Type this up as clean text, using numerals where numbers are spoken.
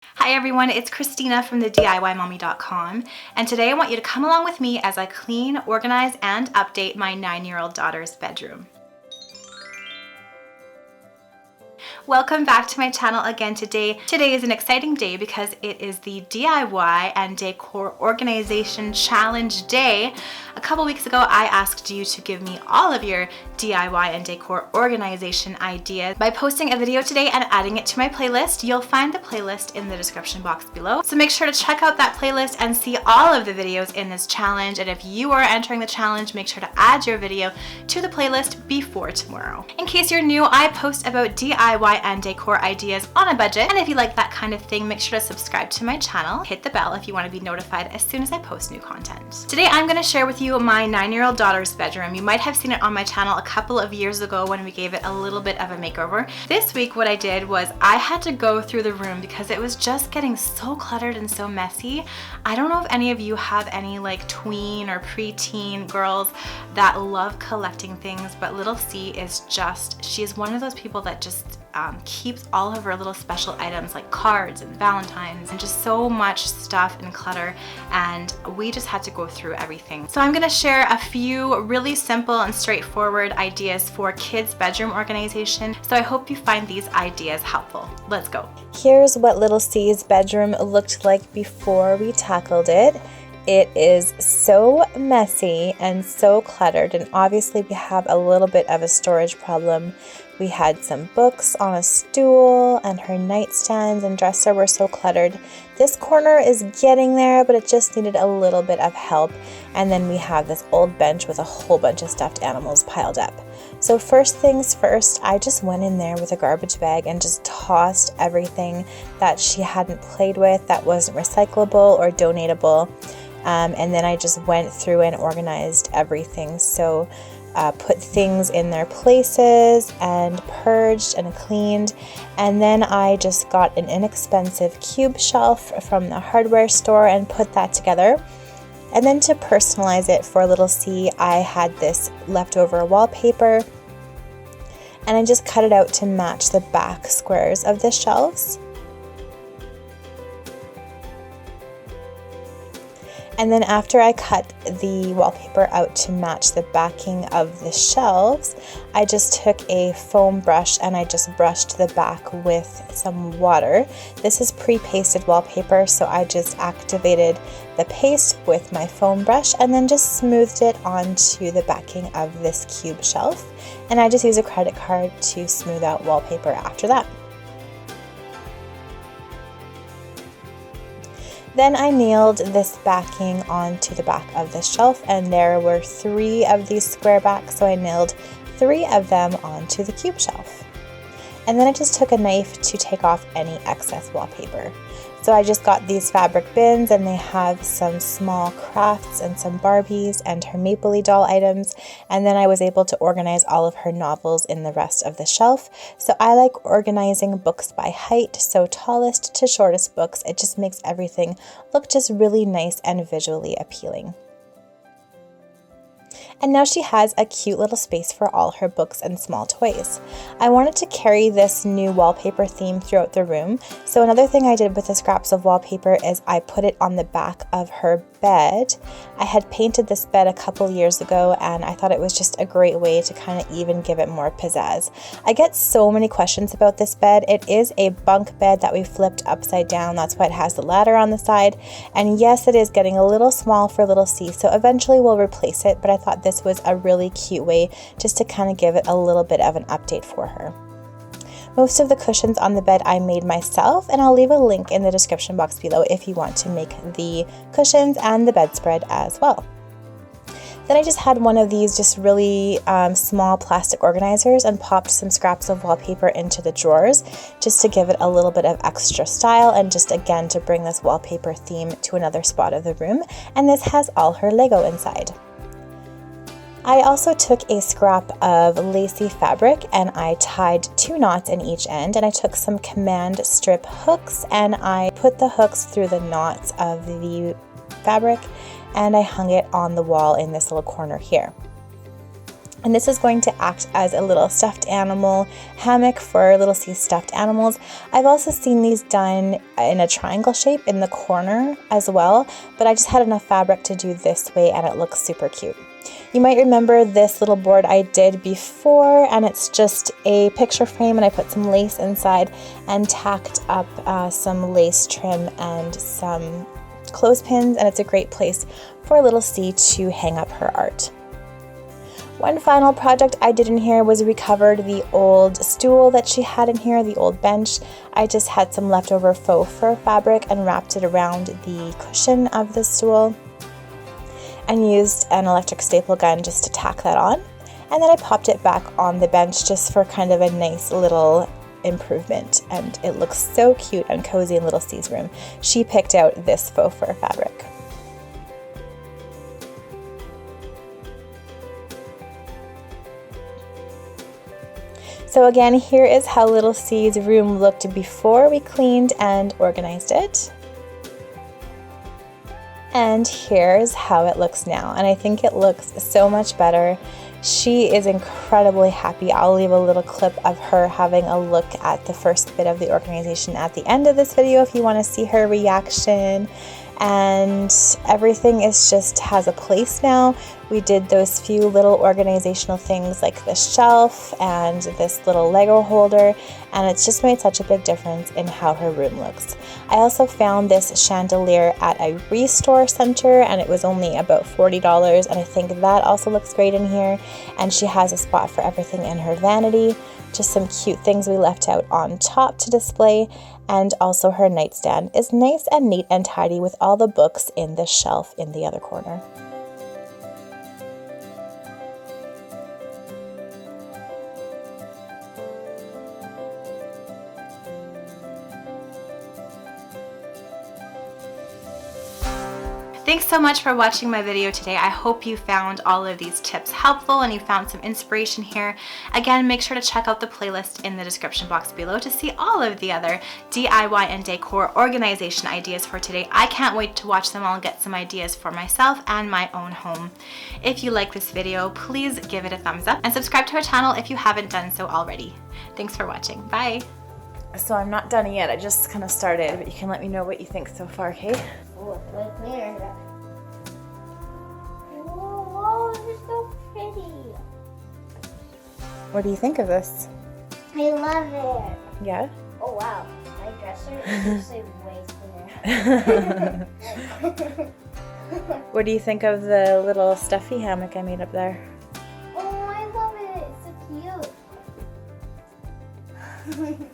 Hi everyone, it's Christina from the DIYmommy.com, and today I want you to come along with me as I clean, organize, and update my 9-year-old daughter's bedroom. Welcome back to my channel again today. Today is an exciting day because it is the DIY and Decor Organization Challenge Day. A couple weeks ago, I asked you to give me all of your DIY and decor organization ideas by posting a video today and adding it to my playlist. You'll find the playlist in the description box below. So make sure to check out that playlist and see all of the videos in this challenge. And if you are entering the challenge, make sure to add your video to the playlist before tomorrow. In case you're new, I post about DIY and decor ideas on a budget. And if you like that kind of thing, make sure to subscribe to my channel. Hit the bell if you want to be notified as soon as I post new content. Today, I'm going to share with you my 9-year-old daughter's bedroom. You might have seen it on my channel a couple of years ago when we gave it a little bit of a makeover. This week, what I did was I had to go through the room because it was just getting so cluttered and so messy. I don't know if any of you have any like tween or preteen girls that love collecting things, but little C is just, she is one of those people that just keeps all of her little special items like cards and Valentines and just so much stuff and clutter, and we just had to go through everything. So I'm going to share a few really simple and straightforward ideas for kids' bedroom organization. So I hope you find these ideas helpful. Let's go. Here's what little C's bedroom looked like before we tackled it. It is so messy and so cluttered, and obviously we have a little bit of a storage problem. We had some books on a stool, and her nightstands and dresser were so cluttered. This corner is getting there, but it just needed a little bit of help. And then we have this old bench with a whole bunch of stuffed animals piled up. So first things first, I just went in there with a garbage bag and just tossed everything that she hadn't played with, that wasn't recyclable or donatable. And then I just went through and organized everything. So put things in their places and purged and cleaned. And then I just got an inexpensive cube shelf from the hardware store and put that together. And then to personalize it for little C, I had this leftover wallpaper, and I just cut it out to match the back squares of the shelves. And then after I cut the wallpaper out to match the backing of the shelves, I just took a foam brush and I just brushed the back with some water. This is pre-pasted wallpaper, so I just activated the paste with my foam brush and then just smoothed it onto the backing of this cube shelf. And I just use a credit card to smooth out wallpaper after that. Then I nailed this backing onto the back of the shelf, and there were 3 of these square backs, so I nailed 3 of them onto the cube shelf. And then I just took a knife to take off any excess wallpaper. So I just got these fabric bins, and they have some small crafts and some Barbies and her Mapley doll items. And then I was able to organize all of her novels in the rest of the shelf. So I like organizing books by height, so tallest to shortest books. It just makes everything look just really nice and visually appealing. And now she has a cute little space for all her books and small toys. I wanted to carry this new wallpaper theme throughout the room, so another thing I did with the scraps of wallpaper is I put it on the back of her bed. I had painted this bed a couple years ago, and I thought it was just a great way to kind of even give it more pizzazz. I get so many questions about this bed. It is a bunk bed that we flipped upside down. That's why it has the ladder on the side. And yes, it is getting a little small for little C, so eventually we'll replace it, but I thought this was a really cute way just to kind of give it a little bit of an update for her. Most of the cushions on the bed I made myself, and I'll leave a link in the description box below if you want to make the cushions and the bedspread as well. Then I just had one of these just really small plastic organizers and popped some scraps of wallpaper into the drawers just to give it a little bit of extra style and just again to bring this wallpaper theme to another spot of the room. And this has all her Lego inside. I also took a scrap of lacy fabric and I tied 2 knots in each end, and I took some command strip hooks and I put the hooks through the knots of the fabric and I hung it on the wall in this little corner here. And this is going to act as a little stuffed animal hammock for Little C's stuffed animals. I've also seen these done in a triangle shape in the corner as well, but I just had enough fabric to do this way and it looks super cute. You might remember this little board I did before, and it's just a picture frame, and I put some lace inside and tacked up some lace trim and some clothespins, and it's a great place for Little C to hang up her art. One final project I did in here was recovered the old stool that she had in here, the old bench. I just had some leftover faux fur fabric and wrapped it around the cushion of the stool and used an electric staple gun just to tack that on. And then I popped it back on the bench just for kind of a nice little improvement, and it looks so cute and cozy in Little C's room. She picked out this faux fur fabric. So again, here is how Little C's room looked before we cleaned and organized it. And here's how it looks now. And I think it looks so much better. She is incredibly happy. I'll leave a little clip of her having a look at the first bit of the organization at the end of this video if you want to see her reaction. And everything is just has a place now. We did those few little organizational things like this shelf and this little Lego holder, and it's just made such a big difference in how her room looks. I also found this chandelier at a restore center, and it was only about $40, and I think that also looks great in here. And she has a spot for everything in her vanity. Just some cute things we left out on top to display, and also her nightstand is nice and neat and tidy with all the books in the shelf in the other corner. Thanks so much for watching my video today. I hope you found all of these tips helpful and you found some inspiration here. Again, make sure to check out the playlist in the description box below to see all of the other DIY and decor organization ideas for today. I can't wait to watch them all and get some ideas for myself and my own home. If you like this video, please give it a thumbs up and subscribe to our channel if you haven't done so already. Thanks for watching. Bye. So I'm not done yet. I just kind of started, but you can let me know what you think so far, okay? Oh, right there. Oh, this is so pretty. What do you think of this? I love it. Yeah? Oh, wow. My dresser is actually way thinner. What do you think of the little stuffy hammock I made up there? Oh, I love it. It's so cute.